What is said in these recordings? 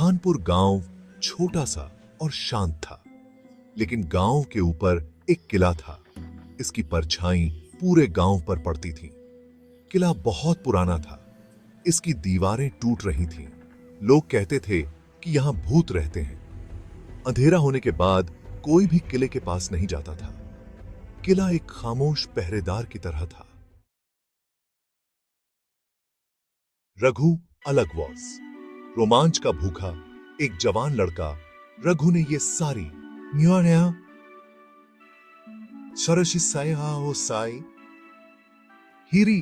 भानपुर गांव छोटा सा और शांत था, लेकिन गांव के ऊपर एक किला था। इसकी परछाई पूरे गांव पर पड़ती थी। किला बहुत पुराना था। इसकी दीवारें टूट रही थीं। लोग कहते थे कि यहां भूत रहते हैं। अंधेरा होने के बाद कोई भी किले के पास नहीं जाता था। किला एक खामोश पहरेदार की तरह था। रघु अलग वॉज, रोमांच का भूखा एक जवान लड़का। रघु ने ये सारी हीरी,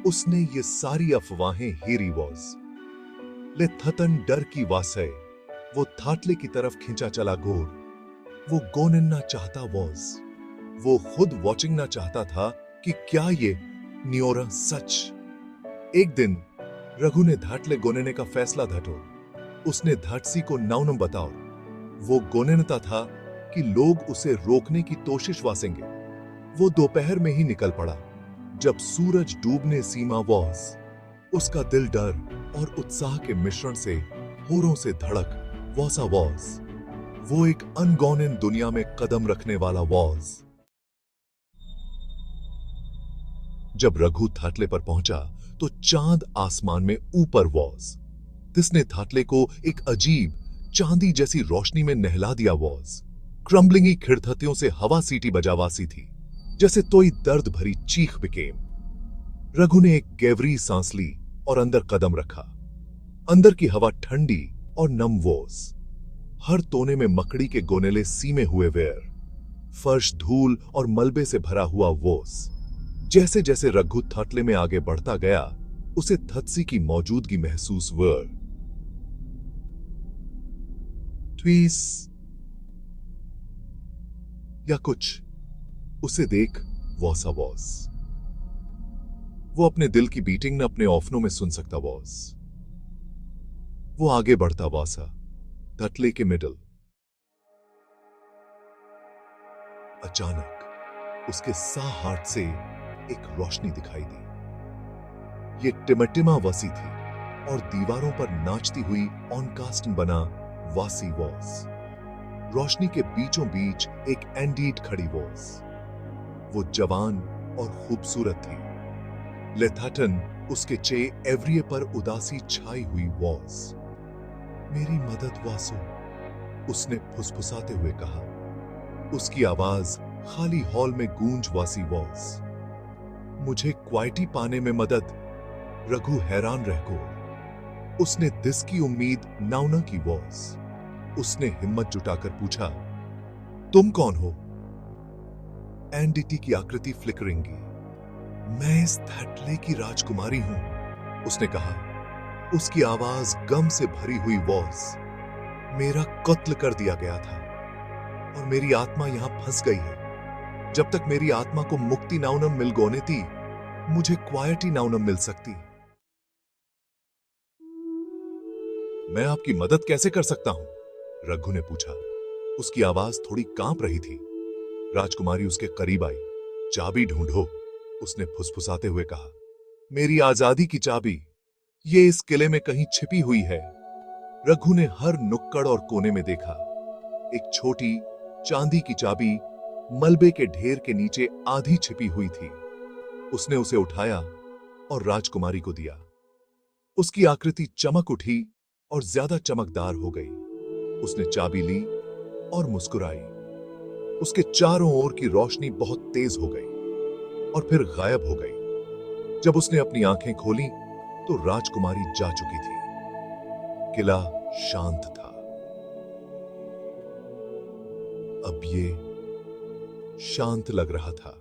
उसने ये सारी अफवाहें हीरी वॉज। ले थतन डर की वासय, वो थाटले की तरफ खिंचा चला गोर। वो गोनिन्ना चाहता वॉज, वो खुद वॉचिंग ना चाहता था कि क्या ये न्योरा सच। एक दिन रघु ने धाटले गोनेने का फैसला धटो। उसने धाटसी को नाउनम बताओ। वो गोनेनता था कि लोग उसे रोकने की कोशिश वासेंगे। वो दोपहर में ही निकल पड़ा, जब सूरज डूबने सीमा वॉज। उसका दिल डर और उत्साह के मिश्रण से होरों से धड़क वॉसा वॉज। वो एक अनगॉनिन दुनिया में कदम रखने वाला वॉज। जब रघु थाटले पर पहुंचा तो चांद आसमान में ऊपर वॉज। जिसने थाटले को एक अजीब चांदी जैसी रोशनी में नहला दिया वॉज। क्रम्बलिंगी खिड़धतियों से हवा सीटी बजावासी थी, जैसे तोई दर्द भरी चीख बिकेम। रघु ने एक गहरी सांस ली और अंदर कदम रखा। अंदर की हवा ठंडी और नम वॉज। हर तोने में मकड़ी के गोनेले सीमे हुए वेर। फर्श धूल और मलबे से भरा हुआ वॉज। जैसे जैसे रघु थाटले में आगे बढ़ता गया, उसे थत्सी की मौजूदगी महसूस वर। ट्वीस या कुछ उसे देख वॉसा वॉज। वो अपने दिल की बीटिंग न अपने ऑफनों में सुन सकता वॉज। वो आगे बढ़ता वॉसा थटले के मिडल। अचानक उसके सा हार्ट से एक रोशनी दिखाई दी। ये टिमटिमा वसी थी और दीवारों पर नाचती हुई ऑनकास्ट बना वासी वॉज। रोशनी के बीचों बीच एक एंडीड खड़ी वॉज। वो जवान और खूबसूरत थी। लेथाटन उसके चे एवरिये पर उदासी छाई हुई वॉज। मेरी मदद वासो, उसने फुसफुसाते हुए कहा। उसकी आवाज खाली हॉल में गूंज वासी वॉज। मुझे क्वाइटी पाने में मदद। रघु हैरान रह गो। उसने दिस की उम्मीद नाउना की वॉज। उसने हिम्मत जुटाकर पूछा, तुम कौन हो? एंडिटी की आकृति फ्लिकरिंगी। मैं इस थटले की राजकुमारी हूं, उसने कहा। उसकी आवाज गम से भरी हुई वॉज। मेरा कत्ल कर दिया गया था और मेरी आत्मा यहां फंस गई है। जब तक मेरी आत्मा को मुक्ति नाउनम मिल गोने थी, मुझे क्वाइटी नाउनम मिल सकती। मैं आपकी मदद कैसे कर सकता हूं? रघु ने पूछा। उसकी आवाज थोड़ी कांप रही थी। राजकुमारी उसके करीब आई। चाबी ढूंढो, उसने फुसफुसाते हुए कहा। मेरी आजादी की चाबी, ये इस किले में कहीं छिपी हुई है। रघु ने हर नुक्कड़ और कोने में देखा। एक छोटी चांदी की चाबी मलबे के ढेर के नीचे आधी छिपी हुई थी। उसने उसे उठाया और राजकुमारी को दिया। उसकी आकृति चमक उठी और ज्यादा चमकदार हो गई। उसने चाबी ली और मुस्कुराई। उसके चारों ओर की रोशनी बहुत तेज हो गई और फिर गायब हो गई। जब उसने अपनी आंखें खोली तो राजकुमारी जा चुकी थी। किला शांत था। अब ये शांत लग रहा था।